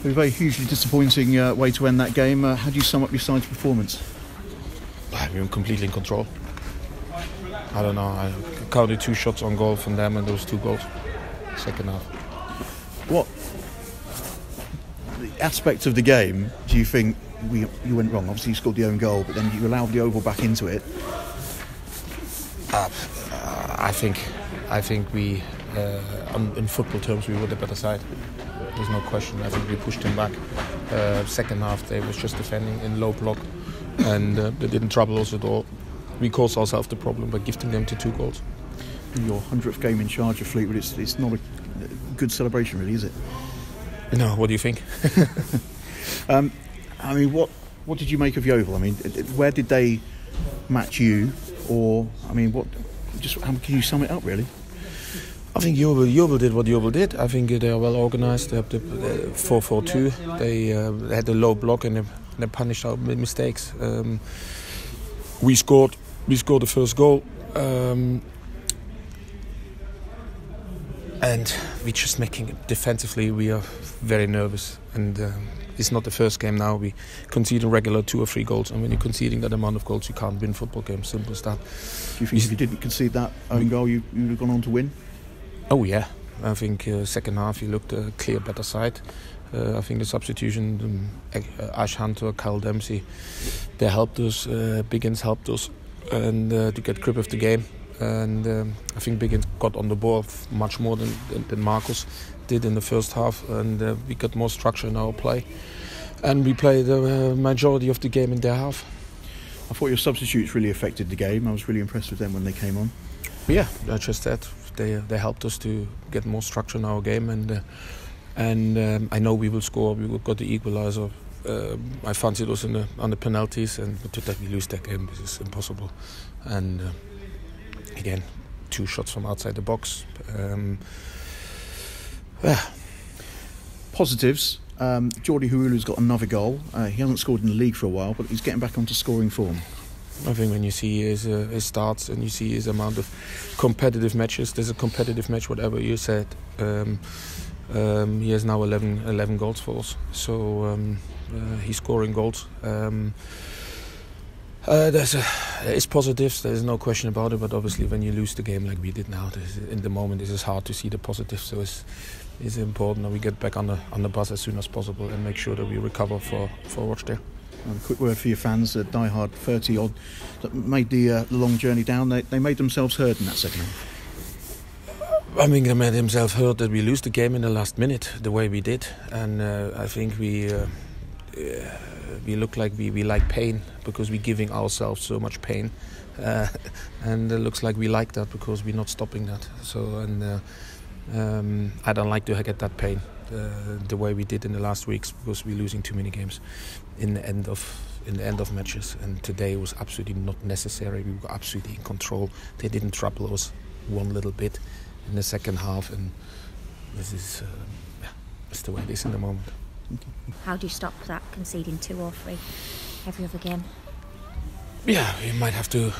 A very hugely disappointing way to end that game. How do you sum up your side's performance? We were completely in control. I don't know, I counted 2 shots on goal from them and those 2 goals, second half. What aspect of the game do you think you went wrong? Obviously you scored the own goal, but then you allowed the Yeovil back into it. I think we, in football terms, we were the better side. There's no question. I think we pushed them back. Second half, they was just defending in low block, and they didn't trouble us at all. We caused ourselves the problem by gifting them to 2 goals. Your 100th game in charge of Fleetwood, it's not a good celebration, really, is it? No, what do you think? I mean, what did you make of Yeovil? I mean, where did they match you? Or, I mean, how can you sum it up, really? I think Yeovil did what Yeovil did. I think they are well organised. They have the 4-4-2. They had a low block and they punished our mistakes. We scored the first goal. And we just making it defensively. We are very nervous, and it's not the first game now. We concede in regular 2 or 3 goals, and when you're conceding that amount of goals, you can't win football games. Simple as that. Do you think if you didn't concede that own goal, you would have gone on to win? Oh yeah, I think second half you looked a clear better side. I think the substitution, Ash Hunter, Kyle Dempsey, they helped us. Biggins helped us, and to get grip of the game. And I think Biggins got on the ball much more than Marcus did in the first half, and we got more structure in our play, and we played the majority of the game in their half. I thought your substitutes really affected the game. I was really impressed with them when they came on. Yeah, I just said they helped us to get more structure in our game, and I know we will score. We got the equaliser. I fancied us on the penalties, and that we lose that game, this is impossible. And again, 2 shots from outside the box. Positives. Jordi Hurulu's got another goal. He hasn't scored in the league for a while, but he's getting back onto scoring form. I think when you see his starts and you see his amount of competitive matches, there's a competitive match, whatever you said. He has now 11 goals for us. So he's scoring goals. It's positives, there's no question about it, but obviously when you lose the game like we did now, in the moment it's hard to see the positives, so it's important that we get back on the bus as soon as possible and make sure that we recover for Rochdale. A quick word for your fans, die-hard 30-odd, that made the long journey down. They made themselves heard in that second half. I mean, they made themselves heard that we lose the game in the last minute, the way we did, and I think we look like we like pain because we're giving ourselves so much pain, and it looks like we like that because we're not stopping that. So, and I don't like to get that pain the way we did in the last weeks because we're losing too many games in the end of matches. And today it was absolutely not necessary. We were absolutely in control. They didn't trouble us one little bit in the second half, and this is that's the way it is in the moment. How do you stop that conceding 2 or 3 every other game? Yeah, we might have to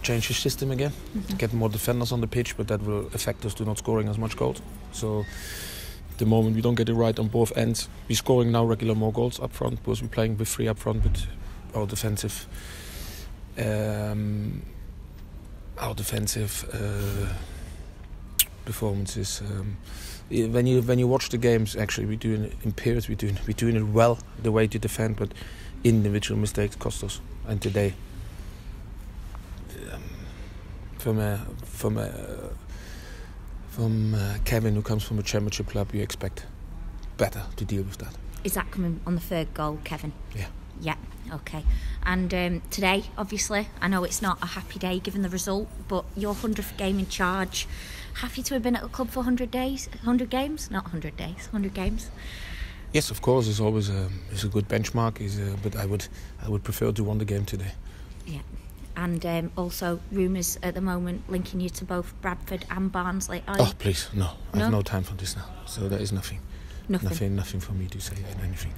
change the system again, get more defenders on the pitch, but that will affect us to not scoring as much goals. So at the moment we don't get it right on both ends. We're scoring now regular more goals up front because we're playing with 3 up front, but our defensive performances. When you watch the games, actually we're doing it in periods. We're doing it well, the way to defend, but individual mistakes cost us. And today, from Kevin, who comes from a championship club, you expect better to deal with that. Is that coming on the 3rd goal, Kevin? Yeah. Yeah, okay. And today, obviously, I know it's not a happy day given the result, but your 100th game in charge. Happy to have been at the club for 100 days, 100 games? Not 100 days, 100 games. Yes, of course, it's always a good benchmark. But I would prefer to win the game today. Yeah, and also rumours at the moment linking you to both Bradford and Barnsley. Oh, please, no. I have no time for this now. So there is nothing. Nothing Nothing for me to say anything.